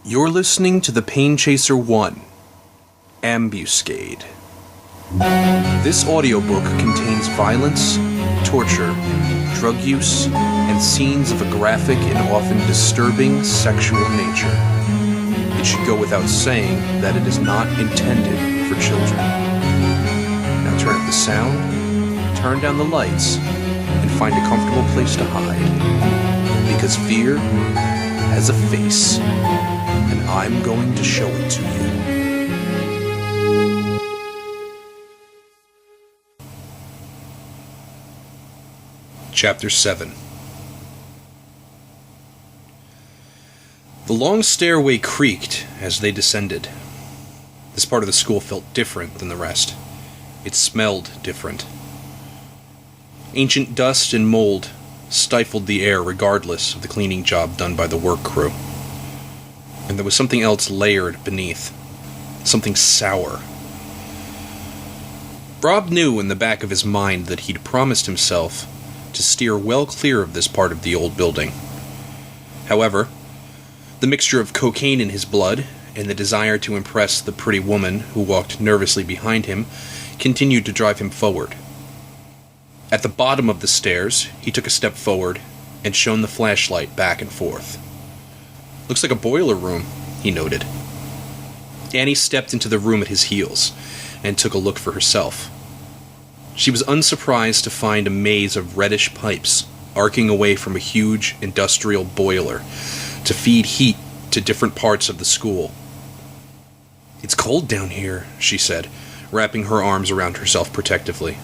You're listening to The Pain Chaser 1, Ambuscade. This audiobook contains violence, torture, drug use, and scenes of a graphic and often disturbing sexual nature. It should go without saying that it is not intended for children. Now turn up the sound, turn down the lights, and find a comfortable place to hide. Because fear has a face, and I'm going to show it to you. Chapter 7. The long stairway creaked as they descended. This part of the school felt different than the rest. It smelled different. Ancient dust and mold stifled the air regardless of the cleaning job done by the work crew. And there was something else layered beneath. Something sour. Rob knew in the back of his mind that he'd promised himself to steer well clear of this part of the old building. However, the mixture of cocaine in his blood and the desire to impress the pretty woman who walked nervously behind him continued to drive him forward. At the bottom of the stairs, he took a step forward and shone the flashlight back and forth. "Looks like a boiler room," he noted. Annie stepped into the room at his heels and took a look for herself. She was unsurprised to find a maze of reddish pipes arcing away from a huge industrial boiler to feed heat to different parts of the school. "It's cold down here," she said, wrapping her arms around herself protectively.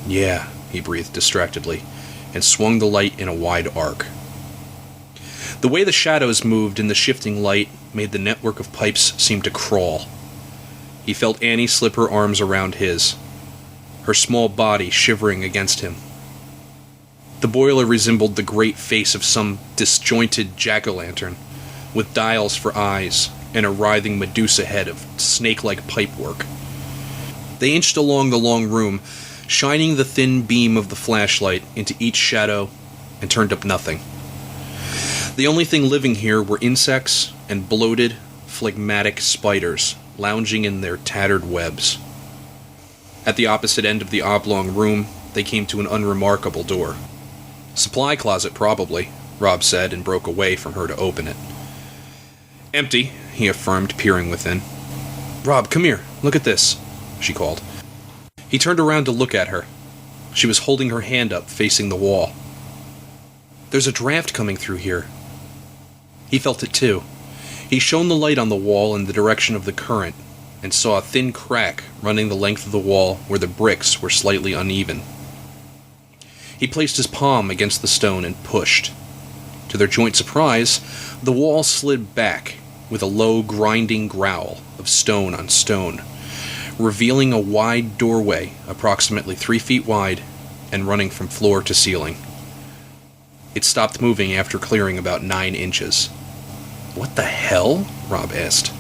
"Yeah," he breathed distractedly, and swung the light in a wide arc. The way the shadows moved in the shifting light made the network of pipes seem to crawl. He felt Annie slip her arms around his, her small body shivering against him. The boiler resembled the great face of some disjointed jack-o'-lantern, with dials for eyes and a writhing Medusa head of snake-like pipework. They inched along the long room, shining the thin beam of the flashlight into each shadow, and turned up nothing. The only thing living here were insects and bloated, phlegmatic spiders lounging in their tattered webs. At the opposite end of the oblong room, they came to an unremarkable door. "Supply closet, probably," Rob said, and broke away from her to open it. "Empty," he affirmed, peering within. "Rob, come here. Look at this," she called. He turned around to look at her. She was holding her hand up, facing the wall. "There's a draft coming through here." He felt it too. He shone the light on the wall in the direction of the current, and saw a thin crack running the length of the wall where the bricks were slightly uneven. He placed his palm against the stone and pushed. To their joint surprise, the wall slid back with a low, grinding growl of stone on stone, revealing a wide doorway approximately 3 feet wide and running from floor to ceiling. It stopped moving after clearing about 9 inches. "What the hell?" Rob asked.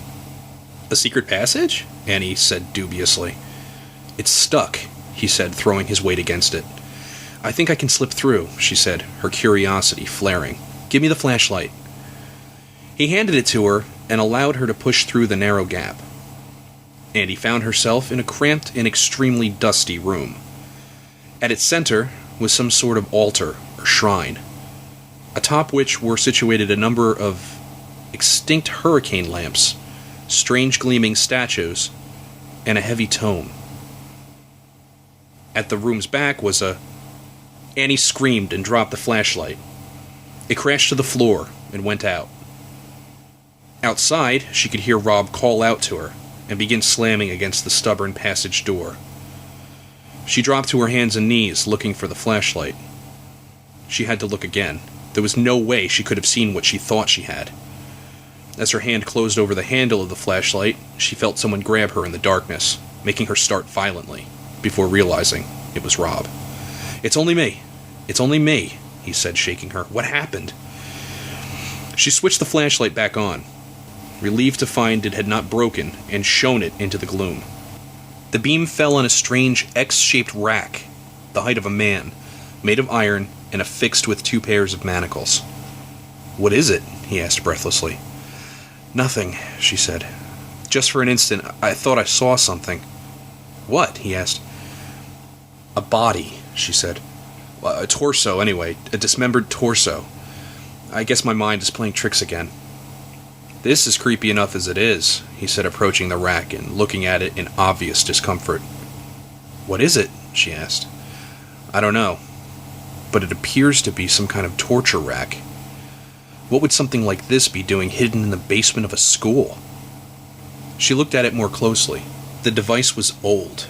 "A secret passage?" Annie said dubiously. "It's stuck," he said, throwing his weight against it. "I think I can slip through," she said, her curiosity flaring. "Give me the flashlight." He handed it to her and allowed her to push through the narrow gap. Annie found herself in a cramped and extremely dusty room. At its center was some sort of altar or shrine, atop which were situated a number of extinct hurricane lamps, strange gleaming statues, and a heavy tome. At the room's back was Annie screamed and dropped the flashlight. It crashed to the floor and went out. Outside, she could hear Rob call out to her and begin slamming against the stubborn passage door. She dropped to her hands and knees, looking for the flashlight. She had to look again. There was no way she could have seen what she thought she had. As her hand closed over the handle of the flashlight, she felt someone grab her in the darkness, making her start violently, before realizing it was Rob. "It's only me. It's only me," he said, shaking her. "What happened?" She switched the flashlight back on, relieved to find it had not broken, and shone it into the gloom. The beam fell on a strange X-shaped rack, the height of a man, made of iron and affixed with 2 pairs of manacles. "What is it?" he asked breathlessly. "Nothing," she said. "Just for an instant, I thought I saw something." "What?" he asked. "A body," she said. "A torso, anyway. A dismembered torso. I guess my mind is playing tricks again." "This is creepy enough as it is," he said, approaching the rack and looking at it in obvious discomfort. "What is it?" she asked. "I don't know, but it appears to be some kind of torture rack. What would something like this be doing hidden in the basement of a school?" She looked at it more closely. The device was old.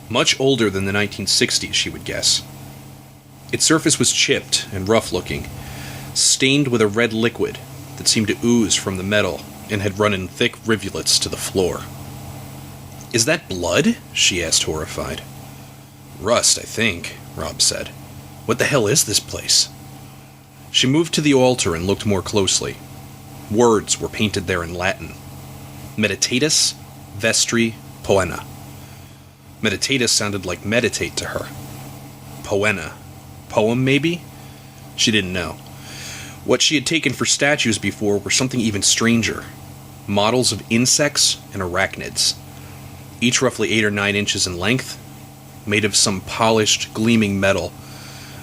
Much older than the 1960s, she would guess. Its surface was chipped and rough-looking, stained with a red liquid that seemed to ooze from the metal and had run in thick rivulets to the floor. "Is that blood?" she asked, horrified. "Rust, I think," Rob said. "What the hell is this place?" She moved to the altar and looked more closely. Words were painted there in Latin. Meditatus vestri poena. Meditatus sounded like meditate to her. Poena. Poem, maybe? She didn't know. What she had taken for statues before were something even stranger. Models of insects and arachnids. Each roughly 8 or 9 inches in length, made of some polished, gleaming metal,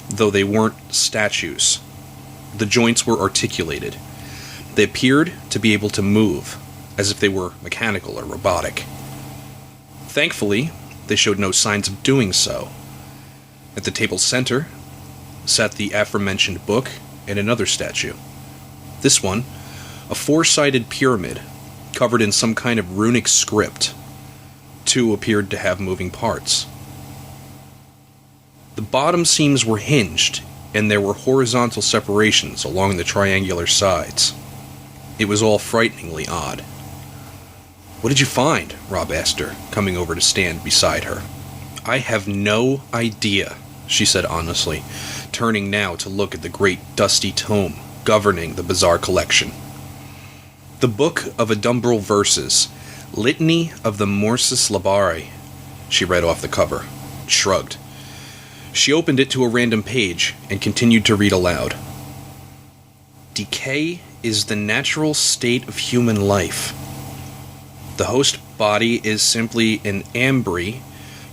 though they weren't statues. The joints were articulated. They appeared to be able to move, as if they were mechanical or robotic. Thankfully, they showed no signs of doing so. At the table's center sat the aforementioned book and another statue. This one, a 4-sided pyramid, covered in some kind of runic script. 2 appeared to have moving parts. The bottom seams were hinged, and there were horizontal separations along the triangular sides. It was all frighteningly odd. "What did you find?" Rob asked her, coming over to stand beside her. "I have no idea," she said honestly, turning now to look at the great dusty tome governing the bizarre collection. "The Book of Adumbral Verses, Litany of the Morsus Labari," she read off the cover, shrugged. She opened it to a random page and continued to read aloud. "Decay is the natural state of human life. The host body is simply an ambry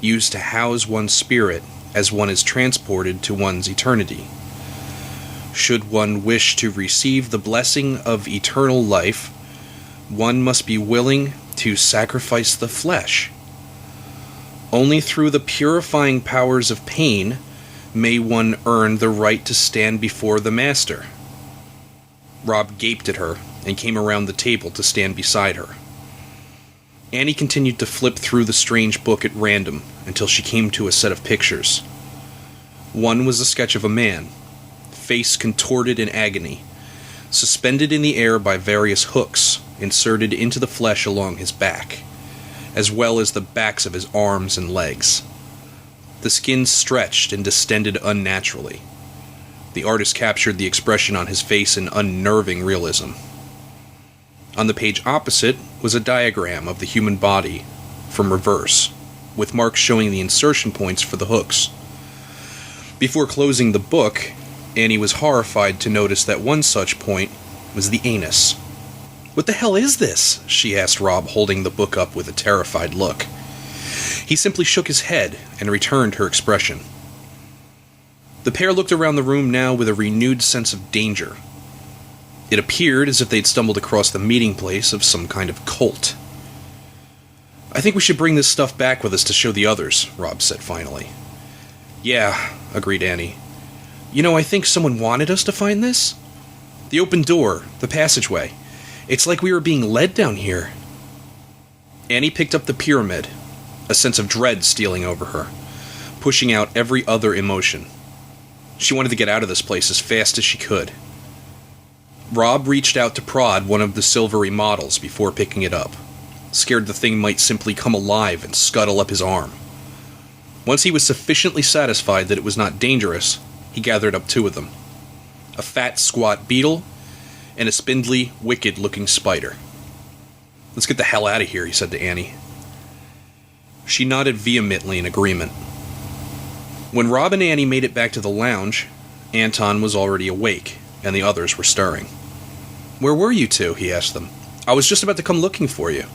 used to house one's spirit as one is transported to one's eternity. Should one wish to receive the blessing of eternal life, one must be willing to sacrifice the flesh. Only through the purifying powers of pain may one earn the right to stand before the master." Rob gaped at her and came around the table to stand beside her. Annie continued to flip through the strange book at random until she came to a set of pictures. One was a sketch of a man, face contorted in agony, suspended in the air by various hooks inserted into the flesh along his back, as well as the backs of his arms and legs. The skin stretched and distended unnaturally. The artist captured the expression on his face in unnerving realism. On the page opposite was a diagram of the human body from reverse, with marks showing the insertion points for the hooks. Before closing the book, Annie was horrified to notice that one such point was the anus. "What the hell is this?" she asked Rob, holding the book up with a terrified look. He simply shook his head and returned her expression. The pair looked around the room now with a renewed sense of danger. It appeared as if they'd stumbled across the meeting place of some kind of cult. "I think we should bring this stuff back with us to show the others," Rob said finally. "Yeah," agreed Annie. "You know, I think someone wanted us to find this. The open door, the passageway. It's like we were being led down here." Annie picked up the pyramid, a sense of dread stealing over her, pushing out every other emotion. She wanted to get out of this place as fast as she could. Rob reached out to prod one of the silvery models before picking it up, scared the thing might simply come alive and scuttle up his arm. Once he was sufficiently satisfied that it was not dangerous, he gathered up 2 of them. A fat, squat beetle and a spindly, wicked-looking spider. "Let's get the hell out of here," he said to Annie. She nodded vehemently in agreement. When Rob and Annie made it back to the lounge, Anton was already awake, and the others were stirring. "Where were you 2?" he asked them. I was just about to come looking for you.